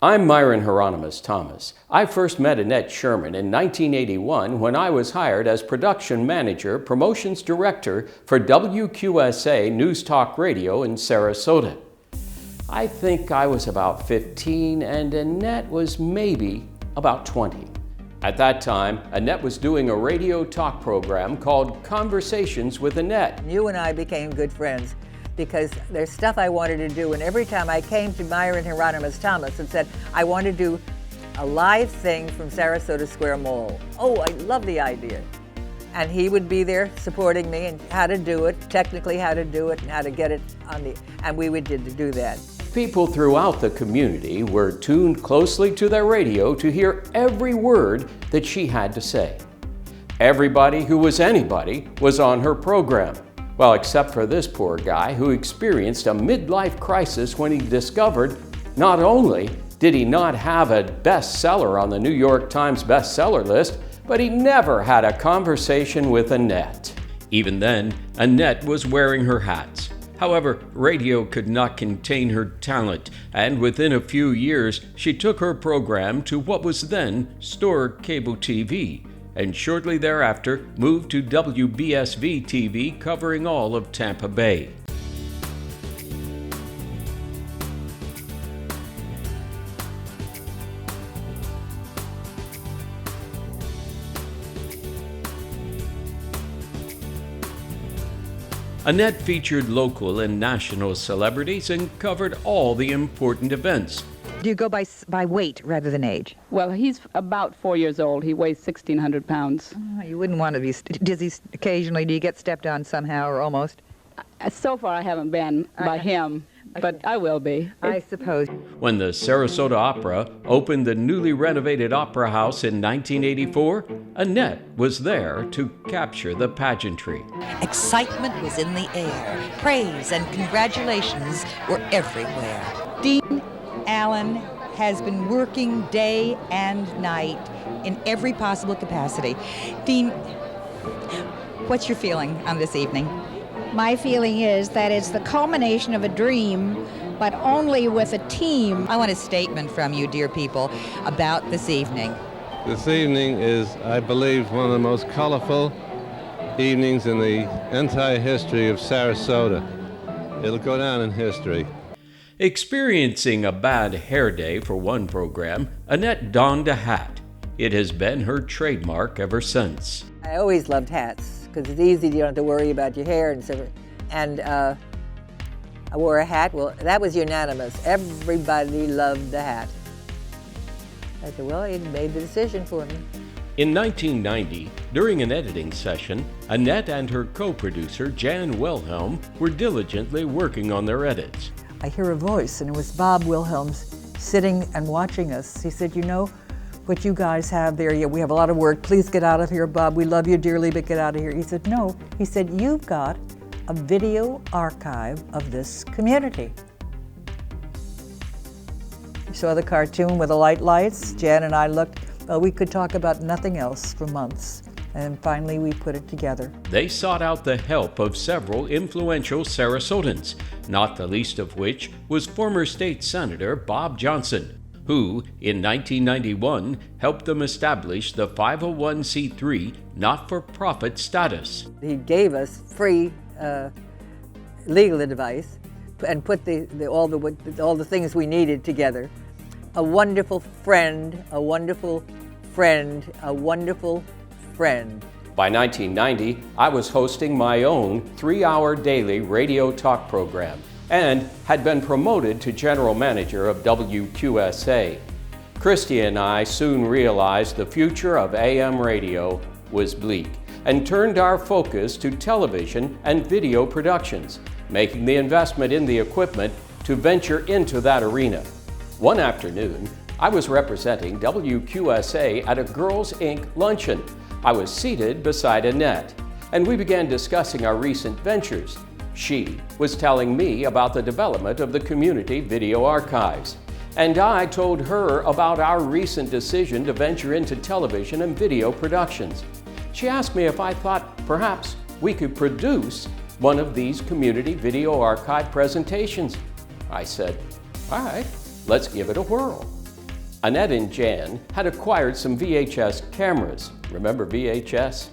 I'm Myron Hieronymous Thomas. I first met Annette Sherman in 1981 when I was hired as production manager, promotions director for WQSA News Talk Radio in Sarasota. I think I was about 15 and Annette was maybe about 20. At that time, Annette was doing a radio talk program called Conversations with Annette. You and I became good friends because there's stuff I wanted to do, and every time I came to Myron Hieronymous Thomas and said, I want to do a live thing from Sarasota Square Mall. Oh, I love the idea. And he would be there supporting me and how to do it, technically how to do it, and how to get it on the, and we would do that. People throughout the community were tuned closely to their radio to hear every word that she had to say. Everybody who was anybody was on her program. Well, except for this poor guy who experienced a midlife crisis when he discovered not only did he not have a bestseller on the New York Times bestseller list, but he never had a conversation with Annette. Even then, Annette was wearing her hats. However, radio could not contain her talent, and within a few years, she took her program to what was then Store Cable TV, and shortly thereafter moved to WBSV TV covering all of Tampa Bay. Annette featured local and national celebrities and covered all the important events. Do you go by weight rather than age? Well, he's about 4 years old. He weighs 1,600 pounds. Oh, you wouldn't want to be dizzy occasionally. Do you get stepped on somehow or almost? So far I haven't been by him, but I will be. I suppose. When the Sarasota Opera opened the newly renovated Opera House in 1984, Annette was there to capture the pageantry. Excitement was in the air. Praise and congratulations were everywhere. Dean Allen has been working day and night in every possible capacity. Dean, what's your feeling on this evening? My feeling is that it's the culmination of a dream, but only with a team. I want a statement from you, dear people, about this evening. This evening is, I believe, one of the most colorful evenings in the entire history of Sarasota. It'll go down in history. Experiencing a bad hair day for one program, Annette donned a hat. It has been her trademark ever since. I always loved hats because it's easy. You don't have to worry about your hair and so. And I wore a hat. Well, that was unanimous. Everybody loved the hat. I said, well, he made the decision for me. In 1990, during an editing session, Annette and her co-producer, Jan Wilhelm, were diligently working on their edits. I hear a voice, and it was Bob Wilhelms sitting and watching us. He said, you know what you guys have there? Yeah, we have a lot of work. Please get out of here, Bob. We love you dearly, but get out of here. He said, no. He said, you've got a video archive of this community. You saw the cartoon with the lights. Jan and I looked. Well, we could talk about nothing else for months. And finally, we put it together. They sought out the help of several influential Sarasotans, not the least of which was former state senator Bob Johnson, who, in 1991, helped them establish the 501c3 not-for-profit status. He gave us free legal advice and put all the things we needed together. A wonderful friend, a wonderful friend, a wonderful friend. By 1990, I was hosting my own 3-hour daily radio talk program and had been promoted to general manager of WQSA. Christy and I soon realized the future of AM radio was bleak and turned our focus to television and video productions, making the investment in the equipment to venture into that arena. One afternoon, I was representing WQSA at a Girls Inc. luncheon. I was seated beside Annette, and we began discussing our recent ventures. She was telling me about the development of the community video archives, and I told her about our recent decision to venture into television and video productions. She asked me if I thought perhaps we could produce one of these community video archive presentations. I said, all right, let's give it a whirl. Annette and Jan had acquired some VHS cameras, remember VHS?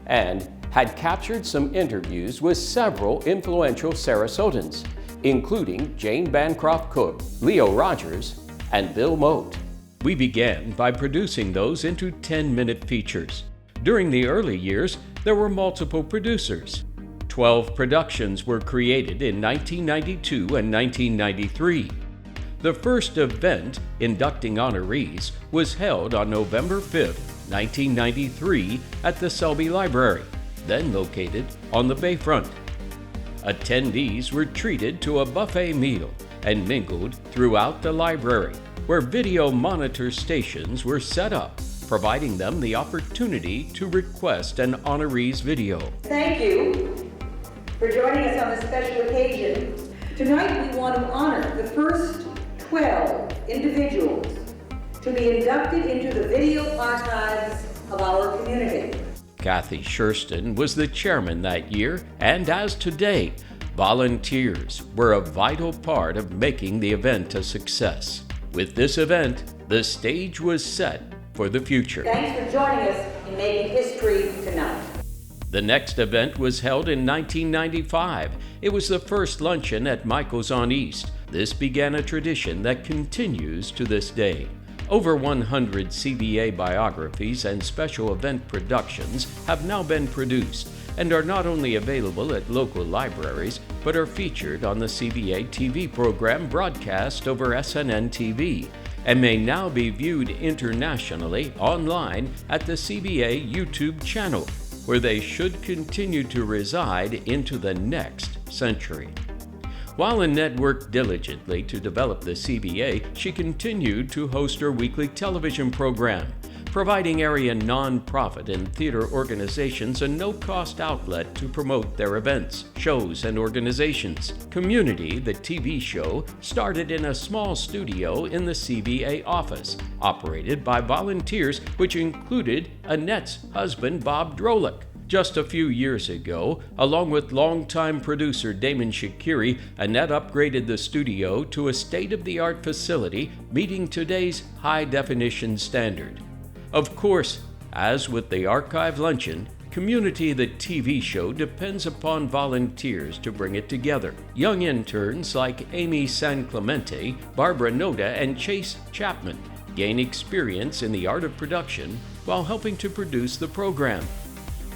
And had captured some interviews with several influential Sarasotans, including Jane Bancroft Cook, Leo Rogers, and Bill Mote. We began by producing those into 10-minute features. During the early years, there were multiple producers. 12 productions were created in 1992 and 1993. The first event inducting honorees was held on November 5, 1993 at the Selby Library, then located on the Bayfront. Attendees were treated to a buffet meal and mingled throughout the library, where video monitor stations were set up, providing them the opportunity to request an honoree's video. Thank you for joining us on this special occasion. Tonight we want to honor the first 12 individuals to be inducted into the video archives of our community. Kathy Shurston was the chairman that year, and as today, volunteers were a vital part of making the event a success. With this event, the stage was set for the future. Thanks for joining us in making history tonight. The next event was held in 1995. It was the first luncheon at Michael's on East. This began a tradition that continues to this day. Over 100 CVA biographies and special event productions have now been produced and are not only available at local libraries, but are featured on the CVA TV program broadcast over SNN TV and may now be viewed internationally online at the CVA YouTube channel, where they should continue to reside into the next century. While Annette worked diligently to develop the CVA, she continued to host her weekly television program, providing area nonprofit and theater organizations a no-cost outlet to promote their events, shows, and organizations. Community, the TV show, started in a small studio in the CVA office, operated by volunteers, which included Annette's husband, Bob Drolick. Just a few years ago, along with longtime producer Damon Shakiri, Annette upgraded the studio to a state-of-the-art facility meeting today's high-definition standard. Of course, as with the Archive Luncheon, Community, the TV show, depends upon volunteers to bring it together. Young interns like Amy San Clemente, Barbara Noda, and Chase Chapman gain experience in the art of production while helping to produce the program.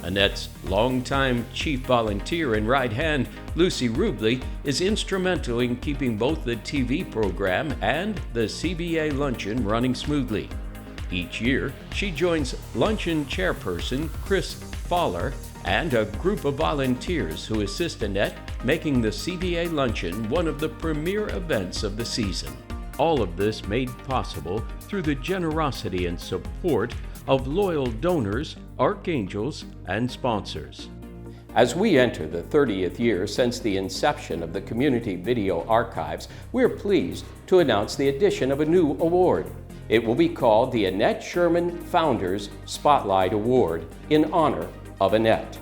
Annette's longtime chief volunteer and right hand, Lucy Rubley, is instrumental in keeping both the TV program and the CVA Luncheon running smoothly. Each year, she joins Luncheon chairperson Chris Fowler and a group of volunteers who assist Annette, making the CVA Luncheon one of the premier events of the season. All of this made possible through the generosity and support of loyal donors, archangels, and sponsors. As we enter the 30th year since the inception of the Community Video Archives, we're pleased to announce the addition of a new award. It will be called the Annette Sherman Founders Spotlight Award in honor of Annette.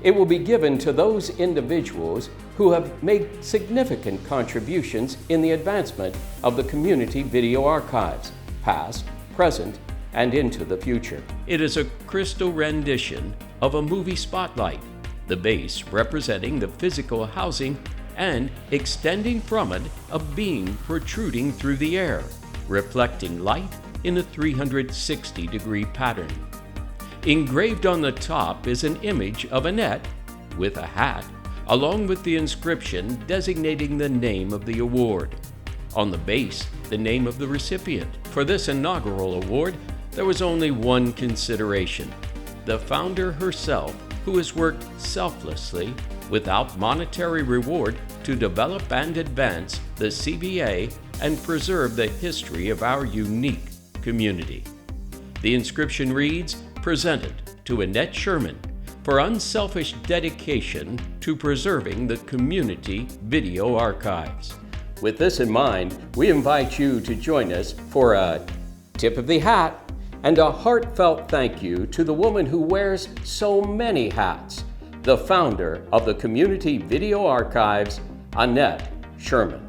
It will be given to those individuals who have made significant contributions in the advancement of the Community Video Archives, past, present, and into the future. It is a crystal rendition of a movie spotlight, the base representing the physical housing and extending from it a beam protruding through the air, reflecting light in a 360-degree pattern. Engraved on the top is an image of Annette with a hat, along with the inscription designating the name of the award. On the base, the name of the recipient. For this inaugural award, there was only one consideration: the founder herself, who has worked selflessly, without monetary reward, to develop and advance the CVA and preserve the history of our unique community. The inscription reads, "Presented to Annette Sherman for unselfish dedication to preserving the Community Video Archives." With this in mind, we invite you to join us for a tip of the hat and a heartfelt thank you to the woman who wears so many hats, the founder of the Community Video Archives, Annette Sherman.